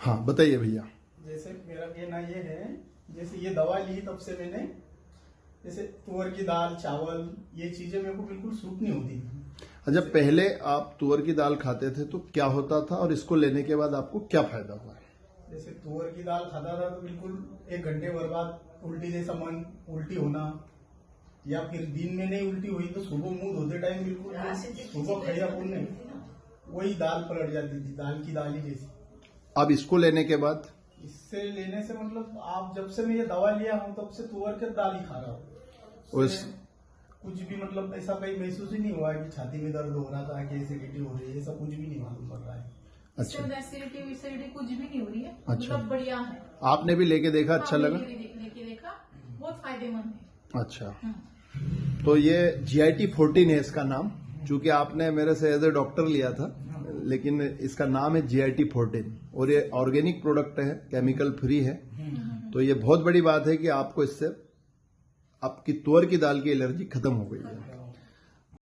हाँ बताइए भैया। जैसे मेरा कहना ये है, जैसे ये दवा ली तब से मैंने, जैसे तुअर की दाल, चावल, ये चीजें मेरे को बिल्कुल सूट नहीं होती। अच्छा, पहले आप तुअर की दाल खाते थे तो क्या होता था और इसको लेने के बाद आपको क्या फायदा हुआ? जैसे तुअर की दाल खाता था तो बिल्कुल 1 घंटे भर बाद उल्टी जैसा मन, उल्टी होना, या फिर दिन में नहीं उल्टी हुई तो सुबह मुंह धोते टाइम बिल्कुल सुबह खड़िया पुण्य वही दाल पलट जाती थी, दाल की दाल ही जैसी। अब इसको लेने के बाद? इससे लेने से मतलब आप जब से मैं ये दवा लिया हूँ तब से तुअर के दाल ही खा रहा हूँ। कुछ भी मतलब ऐसा कहीं महसूस ही नहीं हुआ कि छाती में दर्द हो रहा था, कि एसिडिटी हो रही है, ऐसा कुछ भी नहीं मालूम पड़ रहा है। अच्छा, एसिडिटी कुछ भी नहीं हो रही है। अच्छा, मतलब बढ़िया है। आपने भी लेके देखा? अच्छा लगा? लेके देखा, बहुत फायदेमंद है। अच्छा, तो ये GIT 14 है इसका नाम, चूंकि आपने मेरे से एज ए डॉक्टर लिया था, लेकिन इसका नाम है GIT 14 और ये ऑर्गेनिक प्रोडक्ट है, केमिकल फ्री है। तो ये बहुत बड़ी बात है कि आपको इससे आपकी तुअर की दाल की एलर्जी खत्म हो गई है।